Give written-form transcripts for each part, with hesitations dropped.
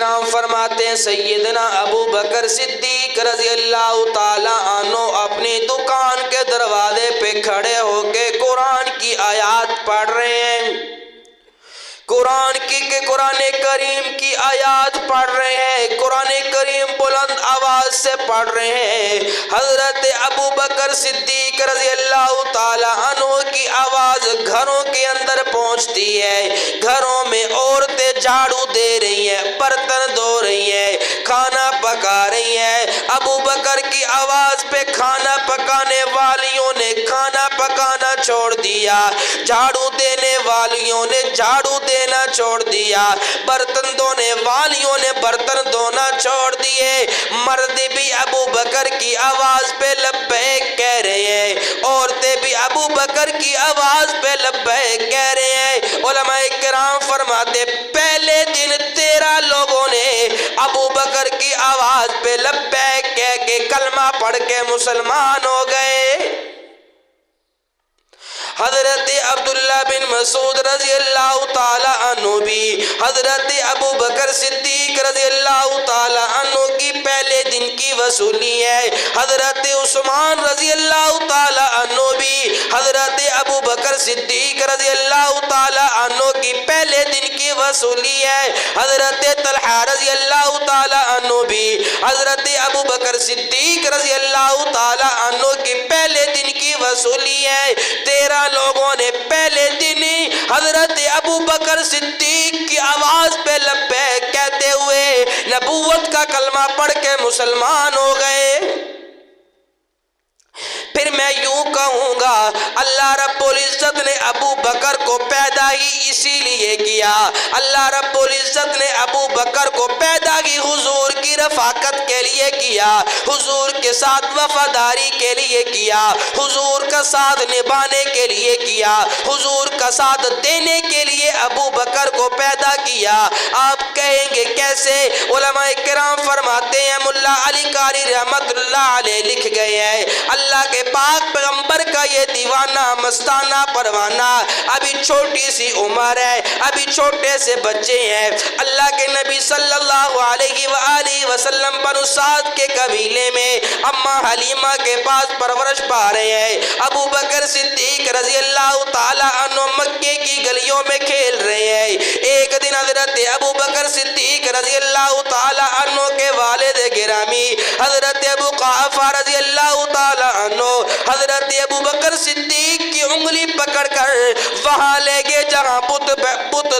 کرام فرماتے ہیں سیدنا ابو بکر صدیق رضی اللہ تعالیٰ عنہ اپنی دکان کے دروازے پہ کھڑے ہو کے قرآن کی آیات پڑھ رہے ہیں، قرآن کریم کی آیات پڑھ رہے ہیں، قرآن کریم بلند آواز سے پڑھ رہے ہیں۔ حضرت ابو بکر صدیق رضی اللہ تعالیٰ عنہ کی آواز گھروں کے اندر پہنچتی ہے، گھروں میں عورتیں جھاڑو دے رہی ہیں، برتن دھو رہی ہیں، کھانا پکا رہی ہیں۔ ابو بکر کی آواز پہ کھانا پکانے والیوں نے کھانا پکانا چھوڑ دیا، جھاڑو دینے والیوں نے جھاڑو دینا چھوڑ دیا، برتن دھونے والیوں نے برتن دھونا چھوڑ دیے۔ مرد بھی ابو بکر کی آواز پہ لبیک کہہ رہے ہیں، عورتیں بھی ابو بکر کی آواز پہ لبیک کہہ رہے ہیں۔ علماء کرام فرماتے پہلے دن 13 لوگوں نے ابو بکر کی آواز پہ لبیک کہہ کے کلمہ پڑھ کے مسلمان ہو گئے۔ حضرت عبداللہ بن مسعود رضی اللہ تعالیٰ عنہ بھی حضرت ابو بکر صدیق رضی اللہ تعالیٰ عنہ کی پہلے دن کی وصولی ہے۔ حضرت عثمان رضی اللہ تعالیٰ عنہ بھی حضرت ابو بکر صدیق رضی اللہ تعالیٰ عنہ کی پہلے دن کی وصولی ہے۔ حضرت طلحہ رضی اللہ تعالیٰ عنہ بھی حضرت ابو بکر صدیق رضی اللہ تعالیٰ عنہ کی پہلے دن کی وصولی ہے۔ 13 لوگوں نے پہلے دن حضرت ابو بکر صدیق کی آواز پہ لبیک کہتے ہوئے نبوت کا کلمہ پڑھ کے مسلمان ہو گئے۔ پھر میں یوں کہوں گا اللہ رب العزت نے ابو بکر کو پیدا ہی اسی لیے کیا، اللہ رب العزت نے ابو بکر کو پیدا ہی حضور کی رفاقت کے لیے کیا، حضور کے ساتھ وفاداری کے لیے کیا، حضور کا ساتھ نبھانے کے لیے کیا، حضور کا ساتھ دینے کے لیے ابو بکر کو پیدا کیا۔ آپ کہیں گے کیسے؟ علماء کرام فرماتے ہیں ملا علی قاری رحمت اللہ علیہ لکھ گئے ہیں اللہ کے پاک پیغمبر کا یہ دیوانہ مستانہ پروانہ ابھی چھوٹی سی عمر ہے، ابھی چھوٹے سے بچے ہیں، اللہ کے نبی صلی اللہ علیہ وآلہ وسلم بنو سعد کے قبیلے میں اماں حلیمہ کے پاس پرورش پا رہے ہیں۔ ابو بکر صدیق رضی اللہ تعالی عنہ مکے کی گلیوں میں کھیل رہے ہیں۔ ایک دن حضرت ابو بکر صدیق رضی اللہ تعالی عنہ کے والد گرامی حضرت ابو قحافہ رضی اللہ تعالی عنہ حضرت ابو بکر صدیق کی انگلی پکڑ کر وہاں لے گئے جہاں بت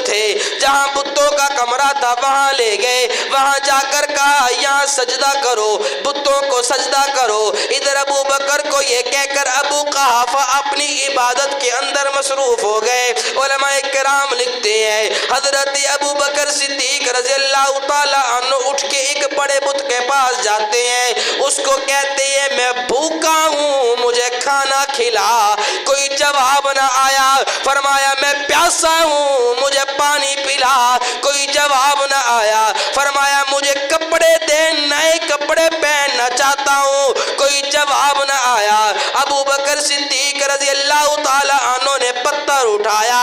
تھے، جہاں بتوں کا کمرہ تھا وہاں لے گئے، وہاں جا کر کہا یہاں سجدہ کرو، بتوں کو سجدہ کرو۔ ادھر ابو بکر کو یہ کہہ کر ابو قحافہ اپنی عبادت کے اندر مصروف ہو گئے۔ علماء کرام لکھتے ہیں حضرت ابو بکر صدیق رضی اللہ تعالی عنہ اٹھ کے ایک بڑے بت کے پاس جاتے ہیں، اس کو کہتے ہیں میں بھوکا ہوں مجھے کھانا کھلا، کوئی جواب نہ آیا۔ فرمایا میں پیاسا ہوں مجھے پانی پلا، کوئی جواب نہ آیا۔ فرمایا مجھے کپڑے دے نئے کپڑے پہننا چاہتا ہوں، کوئی جواب نہ آیا۔ ابو بکر صدیق رضی اللہ تعالی عنہ نے پتھر اٹھایا،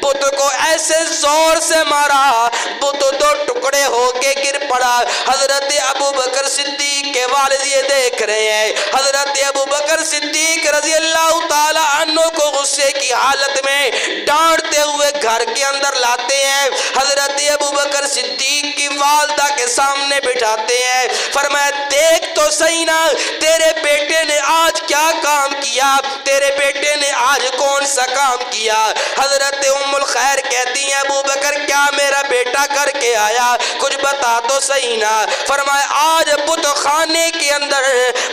بت کو ایسے زور سے مارا بت 2 ٹکڑے ہو کے گر پڑا۔ حضرت ابو بکر صدیق کے والد یہ دیکھ رہے ہیں، حضرت ابو بکر صدیق رضی اللہ تعالی عنہ کو غصے کی حالت میں ڈانٹتے ہوئے گھر کے اندر لاتے ہیں، حضرت ابو بکر صدیق کی والدہ کے سامنے بٹھاتے ہیں۔ فرمایا دیکھ تو صحیح نا تیرے بیٹے نے آج کیا کام کیا، تیرے بیٹے نے آج کون سا کام کیا۔ حضرت ام الخیر کہتی ہیں ابو بکر کیا میرا بیٹا کر کے آیا، کچھ بتا تو صحیح نا۔ فرمایا آج بت خانے کے اندر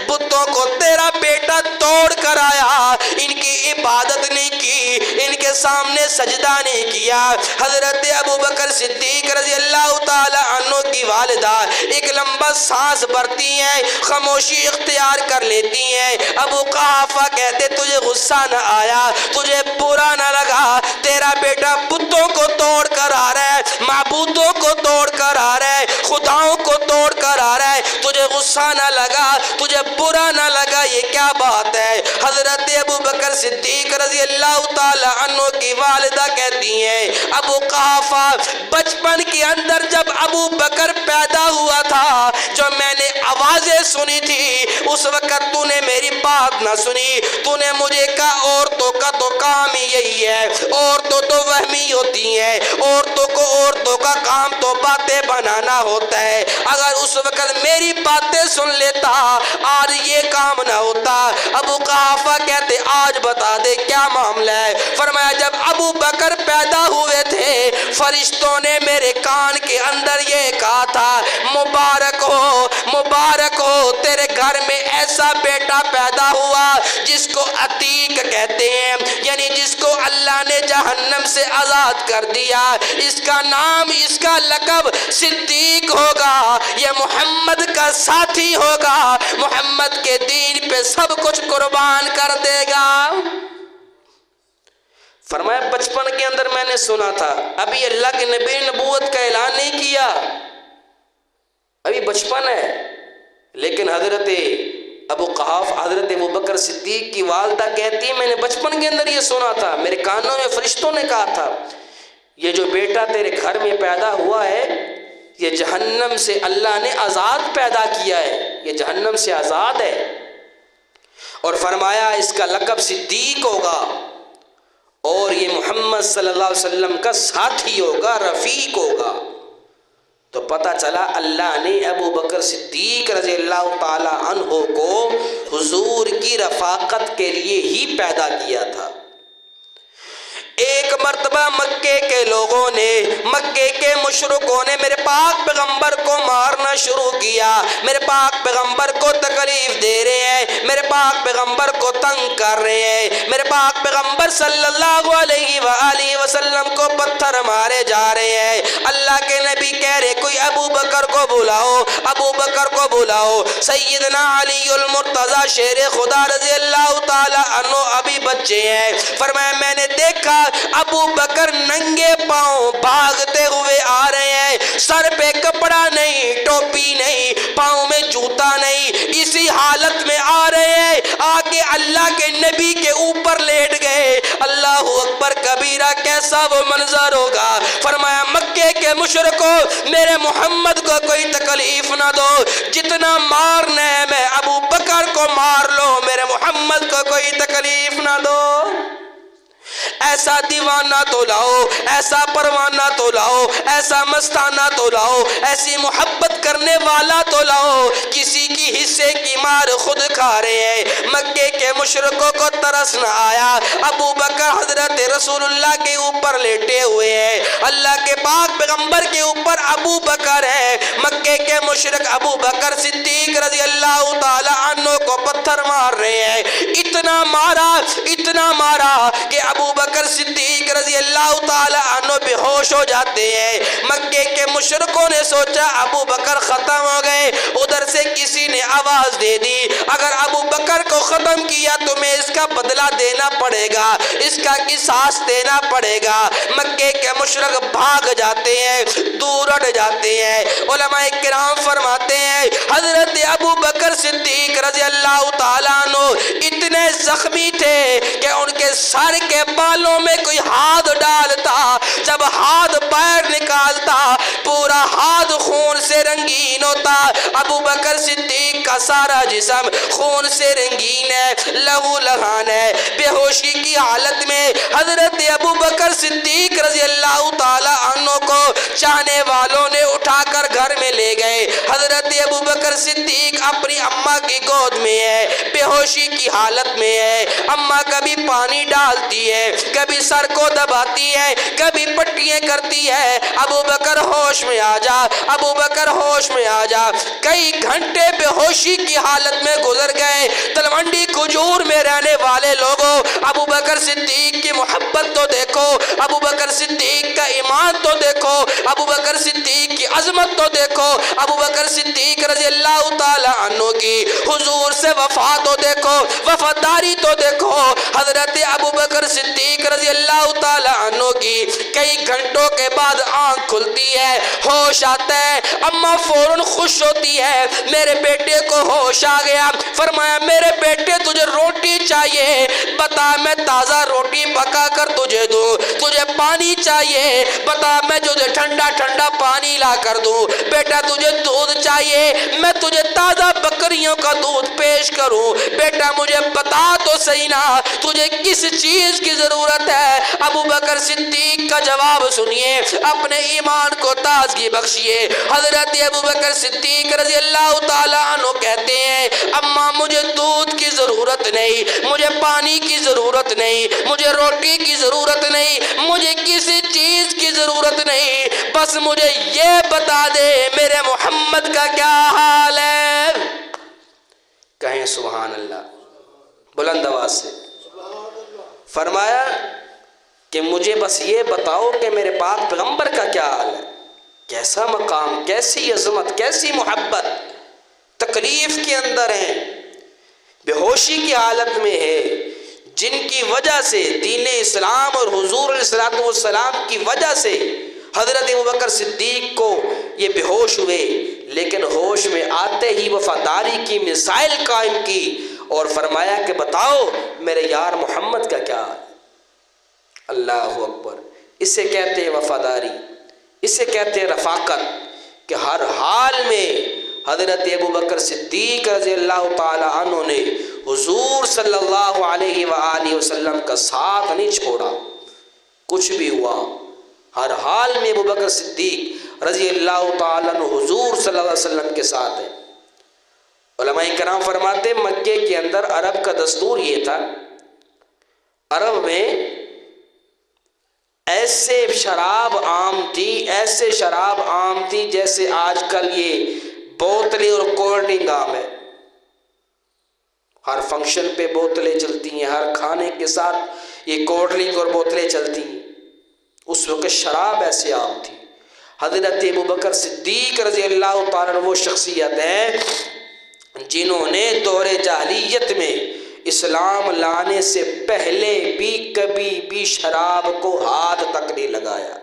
بتوں کو تیرا بیٹا توڑ کر آیا، ان کی عبادت نہیں کی، ان کے سامنے سجدہ نہیں کیا۔ حضرت ابو بکر صدیق رضی اللہ تعالی عنہ کی والدہ ایک لمبا سانس بھرتی ہیں، خاموشی اختیار کر لیتی ہیں۔ ابو قحافہ کہتے تجھے غصہ نہ آیا، تجھے برا نہ کہنے لگا تیرا بیٹا بتوں کو توڑ کر آ رہا ہے, معبودوں کو توڑ کر آ رہا ہے, خداؤں کو توڑ کر آ رہا ہے, تجھے غصہ نہ لگا, تجھے برا نہ لگا, یہ کیا بات ہے؟ حضرت ابو بکر صدیق رضی اللہ تعالی عنہ کی والدہ کہتی ہیں ابو قحافہ بچپن کے اندر جب ابو بکر پیدا ہوا تھا, جو میں نے آوازیں سنی تھی اس وقت تو نے میری بات نہ سنی, تو نے مجھے کہا عورتوں کا تو کام ہی یہی ہے, عورتوں تو وہمی ہوتی ہیں, عورتوں کا کام تو باتیں بنانا ہوتا ہے, اگر اس وقت میری باتیں سن لیتا آج یہ کام نہ ہوتا. ابو قحافہ کہتے آج بتا دے کیا معاملہ ہے؟ فرمایا جب ابو بکر پیدا ہوئے تھے فرشتوں نے میرے کان کے اندر یہ کہا تھا مبارک ہو تیرے گھر میں ایسا بیٹا پیدا ہوا جس کو عتیق کہتے ہیں, یعنی جس کو اللہ نے جہنم سے آزاد کر دیا, اس کا نام, اس کا لقب صدیق ہوگا, یہ محمد کا ساتھی ہوگا, محمد کے دین پہ سب کچھ قربان کر دے گا. فرمایا بچپن کے اندر میں نے سنا تھا, ابھی اللہ کے نبی نبوت کا اعلان نہیں کیا, ابھی بچپن ہے. لیکن حضرت ابو بکر صدیق کی والدہ کہتی ہے میں نے بچپن کے اندر یہ سنا تھا, میرے کانوں میں فرشتوں نے کہا تھا یہ جو بیٹا تیرے گھر میں پیدا ہوا ہے یہ جہنم سے اللہ نے آزاد پیدا کیا ہے, یہ جہنم سے آزاد ہے. اور فرمایا اس کا لقب صدیق ہوگا اور یہ محمد صلی اللہ علیہ وسلم کا ساتھی ہوگا, رفیق ہوگا. تو پتہ چلا اللہ نے ابو بکر صدیق رضی اللہ تعالی عنہ کو حضور کی رفاقت کے لیے ہی پیدا کیا تھا. ایک مرتبہ مکے کے لوگوں نے, مکے کے مشرکوں نے میرے پاک پیغمبر کو مارنا شروع کیا, میرے پاک پیغمبر کو تکلیف دے رہے ہیں, میرے پاک پیغمبر کو تنگ کر رہے ہیں, میرے پاک پیغمبر صلی اللہ علیہ وآلہ وسلم کو پتھر مارے جا رہے ہیں. اللہ کے نبی کہہ رہے کوئی ابو بکر کو بلاؤ, ابو بکر کو بلاؤ. سیدنا علی المرتضی شیر خدا رضی اللہ تعالی عنہ ابھی بچے ہیں. فرمایا میں نے دیکھا ابو بکر ننگے پاؤں بھاگتے ہوئے آ رہے ہیں, سر پہ کپڑا نہیں, ٹوپی نہیں, پاؤں میں جوتا نہیں, اسی حالت میں آ رہے ہیں. آگے اللہ کے نبی کے اوپر لیٹ گئے. اللہ اکبر کبیرہ, کیسا وہ منظر ہوگا. فرمایا مکے کے مشرکوں میرے محمد کو کوئی تکلیف نہ دو, جتنا مارنا ہے میں ابو بکر کو مار لو, میرے محمد کو کوئی تکلیف نہ دو. ایسا دیوانہ تو لاؤ, ایسا پروانہ تو لاؤ, ایسا مستانہ تو لاؤ, ایسی محبت کرنے والا تو لاؤ. کسی کی حصے کی مار خود کھا رہے ہیں. مکے کے مشرکوں کو ترس نہ آیا. ابو بکر حضرت رسول اللہ کے اوپر لیٹے ہوئے ہیں, اللہ کے پاک پیغمبر کے اوپر ابو بکر ہے. مکے کے مشرک ابو بکر صدیق رضی اللہ تعالی عنہ کو پتھر مار رہے ہیں. اتنا مارا کہ ابو بکر صدیق رضی اللہ تعالی عنہ بے ہوش ہو جاتے ہیں. مکے کے مشرکوں نے سوچا ابو بکر ختم ہو گئے. ادھر سے کسی نے آواز دے دی اگر ابو بکر کو ختم کیا تو میں اس کا بدلہ دینا پڑے گا, اس کا قصاص دینا پڑے گا. مکے کے مشرک بھاگ جاتے ہیں, دور ہٹ جاتے ہیں. علماء کرام فرماتے ہیں حضرت ابو بکر صدیق رضی اللہ تعالیٰ عنہ اتنے زخمی تھے کہ ان کے سر کے بالوں میں کوئی ہاتھ ڈالتا, جب ہاتھ باہر نکالتا پورا ہاتھ خون سے رنگین ہوتا. ابو بکر صدیق کا سارا جسم خون سے رنگین ہے, لہو لہان ہے. بے ہوشی کی حالت میں حضرت ابو بکر صدیق رضی اللہ تعالی عنہ کو چاہنے والوں نے اٹھا کر گھر میں لے گئے. حضرت ابو بکر صدیق اپنی اماں کی گود میں ہے, بے ہوشی کی حالت میں ہے. اماں کبھی پانی ڈالتی ہے, کبھی سر کو دباتی ہے, کبھی پٹیاں کرتی ہے. ابو بکر ہوش میں آ جا, ابو بکر ہوش میں آ جا. کئی گھنٹے بے ہوشی کی حالت میں گزر گئے. تلونڈی کھجور میں رہنے والے لوگوں ابو بکر صدیق کی محبت تو دیکھو, ابو بکر صدیق کا ایمان تو دیکھو, ابو بکر صدیق کی عظمت تو دیکھو. ابو بکر صدیق رضی اللہ تعالی عنہ کی حضور سے وفا تو دیکھو، وفاداری تو دیکھو۔ حضرت ابو بکر صدیق رضی اللہ تعالی عنہ کی کئی گھنٹوں کے بعد آنکھ کھلتی ہے، ہوش آتا ہے، اماں فوراً خوش ہوتی ہے، میرے بیٹے کو ہوش آ گیا۔ فرمایا میرے بیٹے تجھے روٹی چاہیے، بتا میں تازہ روٹی پکا کر تجھے دوں، تجھے پانی چاہیے، بتا میں تجھے ٹھنڈا ٹھنڈا پانی لا کر دوں، بیٹا تجھے دودھ چاہیے میں تجھے تازہ بکریوں کا دودھ پیش کروں، بیٹا مجھے بتا تو صحیح نا تجھے کس چیز کی ضرورت ہے۔ ابو بکر صدیق کا جواب سنیے، اپنے ایمان کو تازگی بخشیے۔ حضرت ابو بکر صدیق رضی اللہ تعالیٰ عنہ کہتے ہیں اماں مجھے دودھ کی ضرورت نہیں، مجھے پانی کی ضرورت نہیں، مجھے روٹی کی ضرورت نہیں، مجھے کسی چیز کی ضرورت نہیں، بس مجھے یہ بتا دے میرے محمد کا کیا حال ہے۔ کہیں سبحان اللہ بلند آواز سے۔ فرمایا کہ مجھے بس یہ بتاؤ کہ میرے پاک پیغمبر کا کیا حال ہے، کیسا مقام، کیسی عظمت، کیسی محبت، تکلیف کے اندر ہیں، بے ہوشی کی حالت میں ہے، جن کی وجہ سے دین اسلام اور حضور علیہ السلام کی وجہ سے حضرت ابوبکر صدیق کو یہ بے ہوش ہوئے، لیکن ہوش میں آتے ہی وفاداری کی مثال قائم کی اور فرمایا کہ بتاؤ میرے یار محمد کا کیا ہے۔ اللہ اکبر، اسے کہتے ہیں وفاداری، اسے کہتے ہیں رفاقت، کہ ہر حال میں حضرت ابوبکر صدیق رضی اللہ تعالی عنہ نے حضور صلی اللہ علیہ وآلہ وسلم کا ساتھ نہیں چھوڑا، کچھ بھی ہوا ہر حال میں ابوبکر صدیق رضی اللہ تعالی عنہ حضور صلی اللہ علیہ وسلم کے ساتھ ہے۔ علماء کرام فرماتے مکے کے اندر عرب کا دستور یہ تھا، عرب میں ایسے شراب عام تھی، ایسے شراب عام تھی جیسے آج کل یہ بوتلیں اور کولڈ ڈرنک عام ہے، ہر فنکشن پہ بوتلیں چلتی ہیں، ہر کھانے کے ساتھ یہ کولڈ ڈرنک اور بوتلیں چلتی ہیں، اس وقت شراب ایسے عام تھی۔ حضرت ابوبکر صدیق رضی اللہ تعالیٰ عنہ وہ شخصیت ہیں جنہوں نے دور جاہلیت میں اسلام لانے سے پہلے بھی کبھی بھی شراب کو ہاتھ تک نہیں لگایا،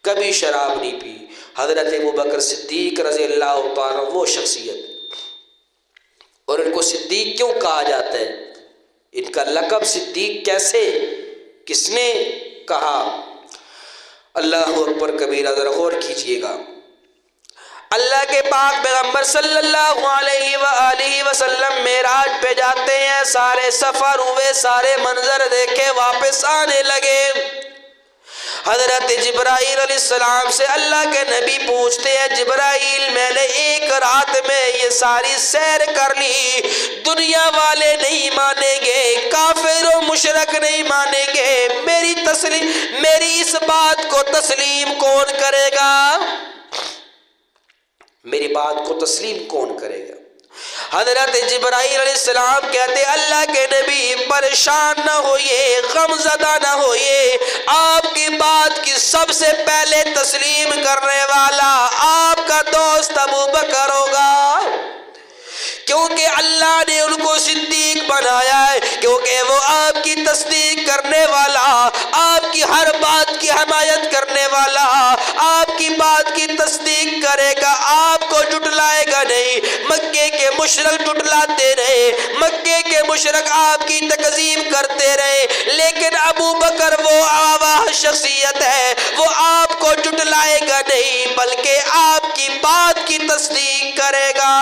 کبھی شراب نہیں پی۔ حضرت ابوبکر صدیق رضی اللہ تعالیٰ وہ شخصیت، اور ان کو صدیق کیوں کہا جاتا ہے، ان کا لقب صدیق کیسے، کس نے کہا؟ اللہ اکبر کبیرہ، ذرا غور کیجئے گا۔ اللہ کے پاک پیغمبر صلی اللہ علیہ وآلہ وسلم معراج پہ جاتے ہیں، سارے سفر ہوئے، سارے منظر دیکھے، واپس آنے لگے۔ حضرت جبرائیل علیہ السلام سے اللہ کے نبی پوچھتے ہیں جبرائیل میں نے ایک رات میں یہ ساری سیر کر لی، دنیا والے نہیں مانیں گے، کافر و مشرک نہیں مانیں گے، میری اس بات کو تسلیم کون کرے گا؟ میری بات کو تسلیم کون کرے گا؟ حضرت جبرائیل علیہ السلام کہتے اللہ کے نبی پریشان نہ ہوئے، غم زدہ نہ ہوئے، آپ کی بات کی سب سے پہلے تسلیم کرنے والا آپ کا دوست ابوبکر ہوگا، کیونکہ اللہ نے ان کو صدیق بنایا ہے، کیونکہ وہ آپ کی تصدیق کرنے والا، آپ کی ہر بات کی حمایت کرنے والا، آپ کی بات کی تصدیق کرے گا، آپ کو جھٹلائے گا نہیں۔ مکے کے مشرک جھٹلاتے رہے، مکے کے مشرک آپ کی تکذیب کرتے رہے، لیکن ابو بکر وہ آواز شخصیت ہے، وہ آپ کو جھٹلائے گا نہیں بلکہ آپ کی بات کی تصدیق کرے گا۔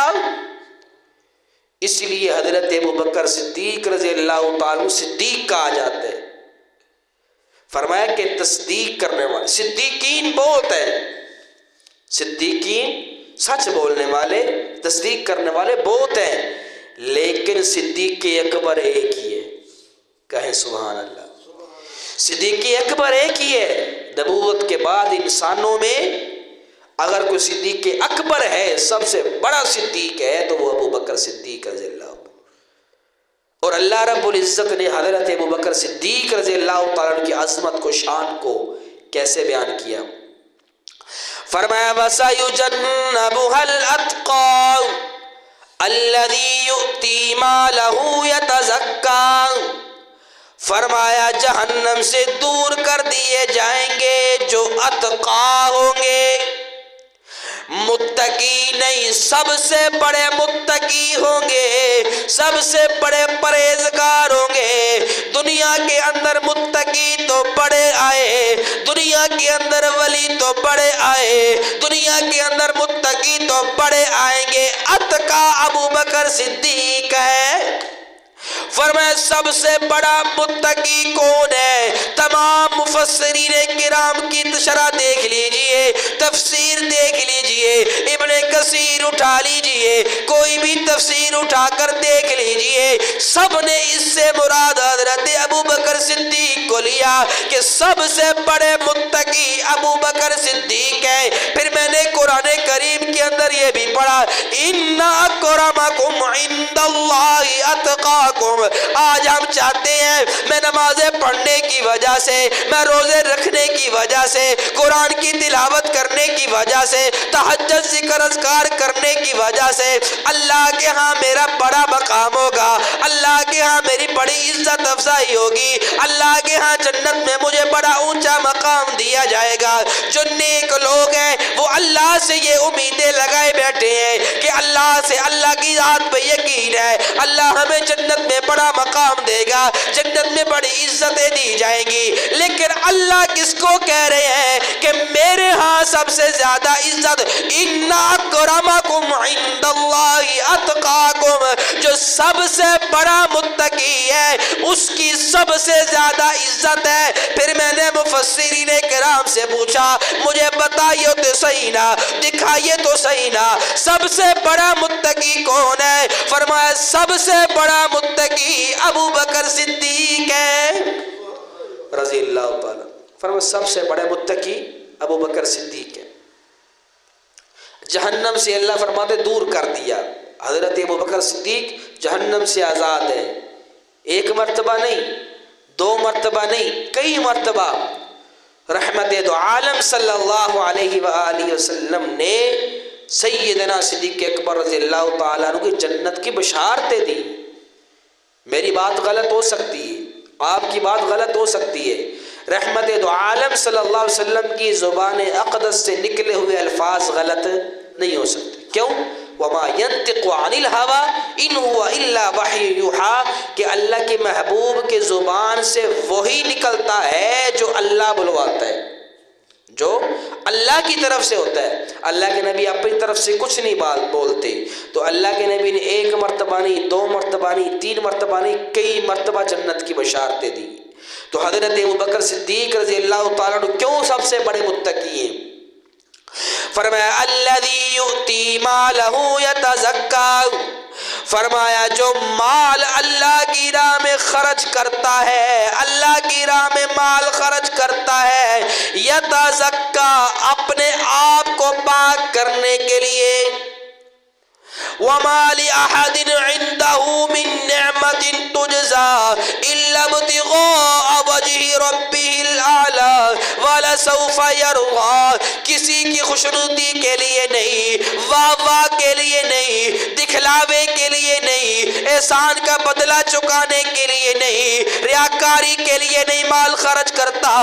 اس لیے حضرت ابوبکر صدیق رضی اللہ تعالیٰ صدیق کہا جاتا ہے۔ فرمایا کہ تصدیق کرنے والے، صدیقین بہت ہیں، صدیقین سچ بولنے والے، تصدیق کرنے والے بہت ہیں، لیکن صدیق اکبر ایک ہی ہے، کہیں سبحان اللہ۔ صدیق اکبر ایک ہی ہے، نبوت کے بعد انسانوں میں اگر کوئی صدیق اکبر ہے، سب سے بڑا صدیق ہے تو وہ ابوبکر صدیق رضی اللہ عنہ۔ اور اللہ رب العزت نے حضرت ابوبکر صدیق رضی اللہ تعالیٰ عنہ کی عظمت کو، شان کو کیسے بیان کیا؟ فرمایا وَسَيُجَنَّبُهَا الْأَتْقَى الَّذِي يُؤْتِي مَالَهُ يَتَزَكَّى، فرمایا جہنم سے دور کر دیے جائیں گے جو اتقا ہوں گے، متقی نہیں، سب سے بڑے متقی ہوں گے، سب سے بڑے پرہیزگار ہوں گے۔ دنیا کے اندر متقی تو بڑے آئے، دنیا کے اندر ولی تو بڑے آئے، دنیا کے اندر متقی تو بڑے آئیں گے، اتقا ابو بکر صدیق ہے۔ فرمایا سب سے بڑا متقی کون ہے؟ تمام مفسرین کرام کی شرح دیکھ لیجئے، تفسیر دیکھ لیجئے، ابن کثیر اٹھا لیجئے، کوئی بھی تفسیر اٹھا کر دیکھ لیجئے، سب نے اس سے مراد حضرت ابو بکر صدیق کو لیا کہ سب سے بڑے متقی ابو بکر صدیق ہے۔ پھر میں نے قرآن کریم کے اندر یہ بھی پڑھا ان اکرمکم عند اللہ اتقاکم۔ آج ہم چاہتے ہیں میں نمازیں پڑھنے کی وجہ سے، میں روزے رکھنے کی وجہ سے، قرآن کی تلاوت کرنے کی وجہ سے، تہجد ذکر اذکار کرنے کی وجہ سے اللہ کے ہاں میرا بڑا مقام ہوگا، اللہ کے ہاں میری بڑی عزت افزائی ہوگی، اللہ کے ہاں جنت میں مجھے بڑا اونچا مقام دیا جائے گا۔ جو نیک لوگ ہیں وہ اللہ سے یہ امیدیں لگائے بیٹھے ہیں کہ اللہ سے، اللہ کی ذات پہ یقین ہے اللہ ہمیں جنت میں بڑا مقام دے گا، جنت میں بڑی عزتیں دی جائیں گی، لیکن اللہ کس کو کہہ رہے ہیں کہ میرے ہاں سب سے زیادہ عزت ان اکرمکم عند اللہ اتقاکم، جو سب سے بڑا متقی ہے اس کی سب سے زیادہ عزت ہے۔ پھر میں نے مفسرین کرام سے پوچھا مجھے بتائیے تو صحیح نا، دکھائیے تو صحیح نا، سب سے بڑا متقی کون ہے؟ فرمایا سب سے بڑا متقی ابو بکر صدیق ہے رضی اللہ تعالیٰ۔ فرمایا سب سے بڑے متقی ابو بکر صدیق ہے۔ جہنم سے اللہ فرماتے دور کر دیا، حضرت ابو بکر صدیق جہنم سے آزاد ہے، ایک مرتبہ نہیں، دو مرتبہ نہیں، کئی مرتبہ رحمت دو عالم صلی اللہ علیہ وآلہ وسلم نے سیدنا صدیق اکبر رضی اللہ تعالیٰ عنہ کی جنت کی بشارتیں دی۔ میری بات غلط ہو سکتی ہے، آپ کی بات غلط ہو سکتی ہے، رحمت دو عالم صلی اللہ علیہ وسلم کی زبان اقدس سے نکلے ہوئے الفاظ غلط نہیں ہو سکتے۔ کیوں؟ وَمَا يَنْتِقُ عَنِ الْهَوَىٰ إِنْ هُوَ إِلَّا وَحْيٌ يُوحَىٰ، کہ اللہ کے محبوب کے زبان سے وہی نکلتا ہے جو اللہ بلواتا ہے، جو اللہ کی طرف سے ہوتا ہے۔ اللہ کے نبی اپنی طرف سے کچھ نہیں بولتے، تو اللہ کے نبی نے ایک مرتبہ نہیں، دو مرتبہ نہیں، تین مرتبہ نہیں، کئی مرتبہ جنت کی بشارتیں دی۔ تو حضرت ابو بکر صدیق رضی اللہ تعالیٰ عنہ کیوں سب سے بڑے متقی ہیں؟ فرمایا الذی یؤتی مالہ یتزکا، فرمایا جو مال اللہ کی راہ میں خرچ کرتا ہے، اللہ کی راہ میں مال خرچ کرتا ہے، یتزکا اپنے آپ کو پاک کرنے کے لیے، وَمَا لِأَحَدٍ عِنْدَهُ مِن نِعْمَةٍ تُجْزَى إِلَّا ابْتِغَاءَ وَجْهِ رَبِّهِ الْأَعْلَى وَلَسَوْفَ يَرْضَى، کسی کی خوشنودی کے لیے نہیں، واہ واہ کے لیے نہیں، دکھلاوے کے لیے نہیں، احسان کا بدلہ چکانے کے لیے نہیں، ریاکاری کے لیے نہیں مال خرچ کرتا،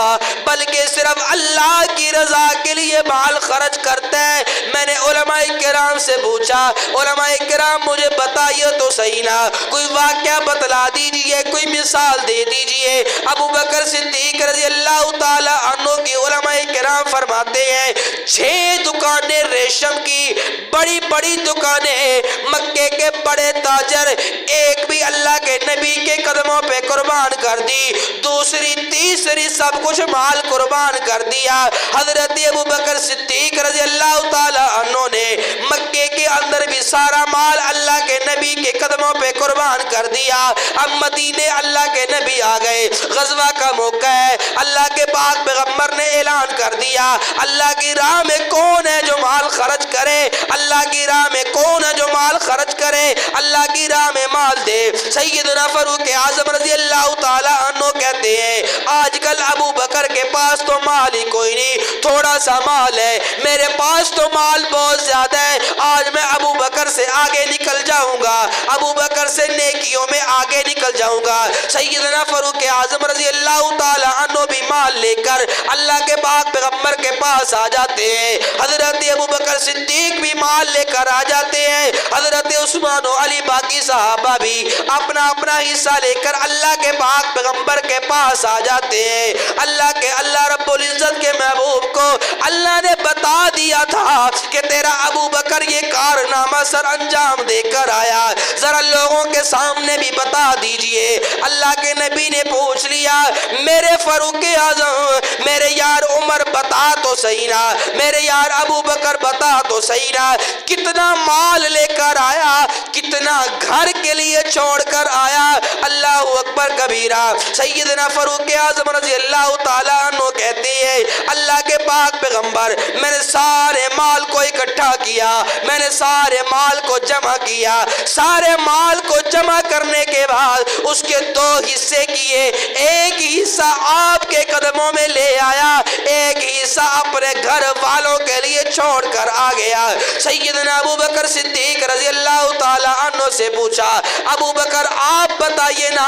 بلکہ صرف اللہ کی رضا کے لیے مال خرچ کرتا ہے۔ میں نے علماء کرام سے پوچھا علماء کرام مجھے بتائیے تو صحیح نا، کوئی واقعہ بتلا دیجئے، کوئی مثال دے دیجئے۔ ابو بکر صدیق رضی اللہ تعالی عنہ کی علماء کرام فرماتے ہیں 6 دکانیں ریشم کی، بڑی بڑی دکانیں، مکے کے بڑے تاجر، ایک بھی اللہ کے نبی کے قدموں پہ قربان کر دی، دوسری تیسری سب کچھ مال قربان کر دیا۔ حضرت ابو بکر صدیق رضی اللہ تعالی عنہ نے مکے کے اندر بھی سارا مال اللہ کے نبی کے قدموں پہ قربان کر دیا۔ اب مدینے اللہ کے نبی آ گئے، غزوہ کا موقع ہے، اللہ کے پاک پیغمبر نے اعلان کر دیا اللہ کی راہ میں کون ہے جو مال خرچ کرے، اللہ کی راہ میں کون ہے جو مال خرچ کرے، اللہ کی راہ میں مال دے۔ سیدنا فاروق اعظم رضی اللہ تعالی عنہ کہتے ہیں آج کل ابو بکر کے پاس تو مال ہی کوئی نہیں، تھوڑا سا مال ہے، میرے پاس تو مال بہت زیادہ ہے، آج میں ابو بکر سے آگے نکل جاؤں گا، ابو بکر سے نیکیوں میں آگے نکل جاؤں گا۔ سیدنا فاروق اعظم رضی اللہ تعالی عنہ بھی مال لے کر اللہ کے پاک پیغمبر کے پاس آ جاتے ہیں، حضرت ابو بکر صدیق بھی مال لے کر آ جاتے ہیں، حضرت عثمان و علی باقی صحابہ بھی اپنا اپنا حصہ لے کر اللہ کے پاک پیغمبر کے پاس آ جاتے ہیں۔ اللہ رب العزت کے محبوب کو اللہ نے بتا دیا تھا کہ تیرا ابو بکر یہ کارنامہ سر انجام دے کر آیا، ذرا لوگوں کے سامنے بھی بتا دیجئے۔ اللہ کے نبی نے پوچھ لیا میرے فاروق اعظم، میرے یار عمر بتا تو صحیح نا، میرے یار ابو بکر بتا تو صحیح نا، کتنا مال لے کر آیا، کتنا گھر کے لیے چھوڑ کر آیا؟ اللہ اکبر کبیرہ۔ سیدنا فاروق اعظم رضی اللہ تعالیٰ عنہ کہتے ہیں اللہ کے پاک پیغمبر میں نے سارے مال کو اکٹھا کیا، میں نے سارے مال کو جمع کیا، سارے مال کو جمع کرنے کے بعد اس کے دو حصے کیے، ایک حصہ آپ کے قدموں میں لے آیا، ایک حصہ اپنے گھر والوں کے لیے چھوڑ کر آ گیا۔ سیدنا ابو بکر صدیق رضی اللہ تعالی عنہ سے پوچھا ابو بکر آپ بتائیے نا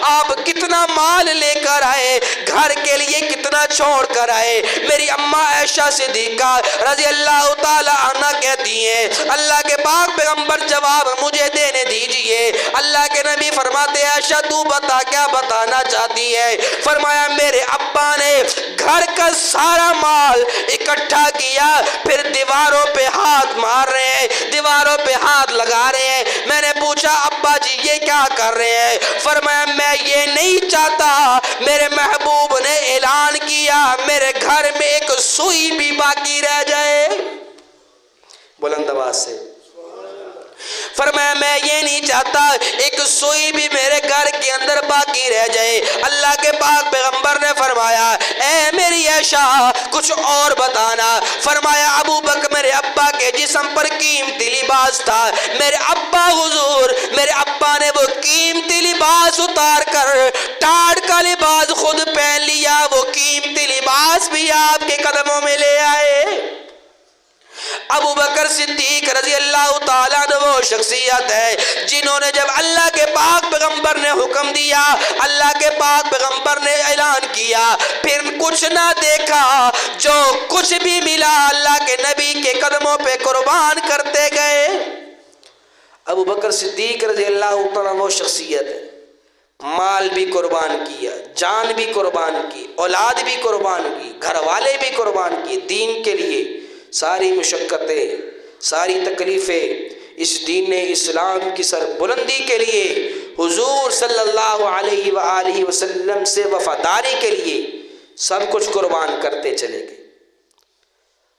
آپ کتنا مال لے کر آئے، گھر کے لیے کتنا چھوڑ کر آئے؟ میری اماں عائشہ صدیقہ رضی اللہ تعالی عنہ کہتی ہیں اللہ کے پاک پیغمبر جواب مجھے دینے دیجئے۔ اللہ کے نبی فرماتے ہیں عائشہ تو بتا کیا بتانا چاہتی ہے؟ فرمایا میرے ابا نے گھر کا سارا مال اکٹھا کیا، پھر دیواروں پہ ہاتھ مار رہے ہیں، دیواروں پہ ہاتھ لگا رہے ہیں۔ میں نے پوچھا ابا جی یہ کیا کر رہے ہیں؟ فرمایا میں یہ نہیں چاہتا، میرے محبوب نے اعلان کیا میرے گھر میں ایک سوئی بھی باقی رہ جائے۔ بلند آواز سے فرمایا میں یہ نہیں چاہتا ایک سوئی بھی میرے گھر کے اندر باقی رہ جائے۔ اللہ کے پاک پیغمبر نے فرمایا اے میری عائشہ کچھ اور بتانا۔ فرمایا ابو بکر میرے ابا کے جسم پر قیمتی لباس تھا، میرے ابا حضور میرے ابا نے وہ قیمتی لباس اتار کر ٹاڑ کا لباس خود پہن لیا، وہ قیمتی لباس بھی آپ کے قدموں میں لے آئے۔ ابو بکر صدیق رضی اللہ تعالیٰ عنہ وہ شخصیت ہے جنہوں نے جب اللہ کے پاک پیغمبر نے حکم دیا، اللہ کے پاک پیغمبر نے اعلان کیا، پھر کچھ نہ دیکھا، جو کچھ بھی ملا اللہ کے نبی کے قدموں پہ قربان کرتے گئے۔ ابو بکر صدیق رضی اللہ تعالیٰ وہ شخصیت ہے، مال بھی قربان کیا، جان بھی قربان کی، اولاد بھی قربان کی، گھر والے بھی قربان کی، دین کے لیے ساری مشقتیں، ساری تکلیفیں، اس دین اسلام کی سر بلندی کے لیے، حضور صلی اللہ علیہ وآلہ وسلم سے وفاداری کے لیے سب کچھ قربان کرتے چلے گئے۔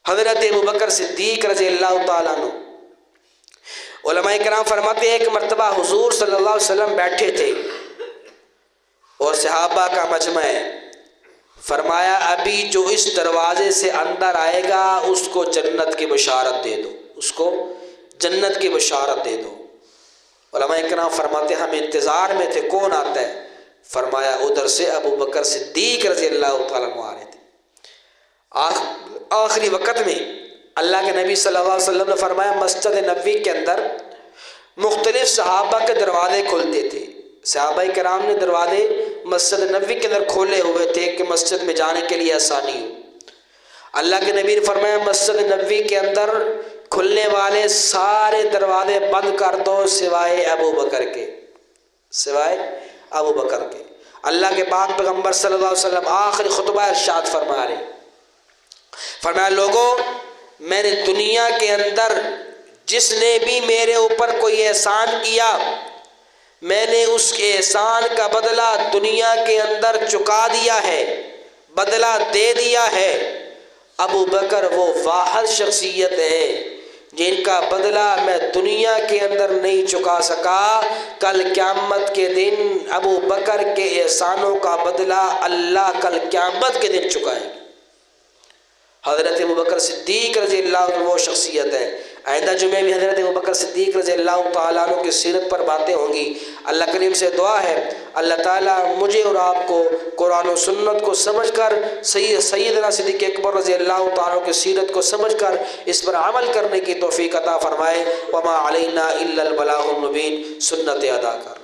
حضرت ابو بکر صدیق رضی اللہ تعالیٰ عنہ، علماء کرام فرماتے ہیں ایک مرتبہ حضور صلی اللہ علیہ وسلم بیٹھے تھے اور صحابہ کا مجمع ہے، فرمایا ابھی جو اس دروازے سے اندر آئے گا اس کو جنت کی بشارت دے دو، اس کو جنت کی بشارت دے دو۔ علماء کرام فرماتے ہم انتظار میں تھے کون آتا ہے؟ فرمایا ادھر سے ابو بکر صدیق رضی اللہ تعالیٰ عنہ آ رہے تھے۔ آخری وقت میں اللہ کے نبی صلی اللہ علیہ وسلم نے فرمایا مسجد نبوی کے اندر مختلف صحابہ کے دروازے کھلتے تھے، صحابہ کرام نے دروازے مسجد نبوی کے اندر کھولے ہوئے تھے کہ مسجد میں جانے کے لیے آسانی ہو۔ اللہ کے نبی نے فرمایا مسجد نبوی کے اندر کھلنے والے سارے دروازے بند کر دو سوائے ابو بکر کے، سوائے ابو بکر کے۔ اللہ کے پاک پیغمبر صلی اللہ علیہ وسلم آخری خطبہ ارشاد فرما رہے، فرمایا لوگوں میں نے دنیا کے اندر جس نے بھی میرے اوپر کوئی احسان کیا میں نے اس کے احسان کا بدلہ دنیا کے اندر چکا دیا ہے، بدلہ دے دیا ہے۔ ابو بکر وہ واحد شخصیت ہے جن کا بدلہ میں دنیا کے اندر نہیں چکا سکا، کل قیامت کے دن ابو بکر کے احسانوں کا بدلہ اللہ کل قیامت کے دن چکائے گا۔ حضرت ابو بکر صدیق رضی اللہ عنہ وہ شخصیت ہے، آئندہ جمعے بھی حضرت ابوبکر صدیق رضی اللہ تعالیٰ عنہ کی سیرت پر باتیں ہوں گی۔ اللہ کریم سے دعا ہے اللہ تعالیٰ مجھے اور آپ کو قرآن و سنت کو سمجھ کر سیدنا صدیق اکبر رضی اللہ تعالیٰ عنہ کی سیرت کو سمجھ کر اس پر عمل کرنے کی توفیق عطا فرمائے۔ وما علینا الا البلاغ المبین، سنت ادا کر۔